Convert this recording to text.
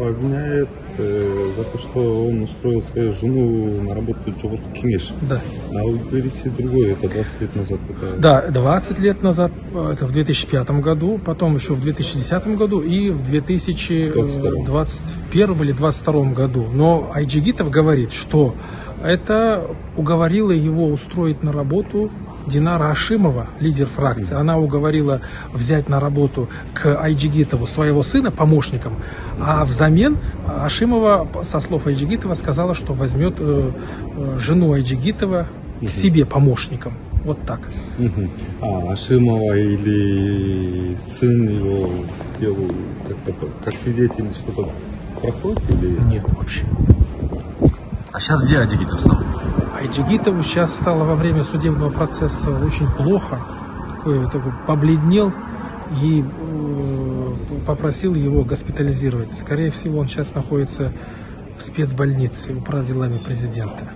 обвиняет за то, что он устроил свою жену на работу Джордж Кингиш. Да. А вы говорите другое, это 20 лет назад. Это... Да, 20 лет назад, это в 2005 году, потом еще в 2010 году и в 2021 или 2022 году. Но Айджигитов говорит, что это уговорило его устроить на работу Динара Ашимова, лидер фракции. Она уговорила взять на работу к Айджигитову своего сына помощником, а взамен Ашимова, со слов Айджигитова, сказала, что возьмет жену Айджигитова к себе помощником. Вот так. А Ашимова или сын его делал как свидетель что-то проходит или нет вообще? А сейчас где Айджигитов стал? Айджигитову сейчас стало во время судебного процесса очень плохо. Такой побледнел и попросил его госпитализировать. Скорее всего, он сейчас находится в спецбольнице, управ делами президента.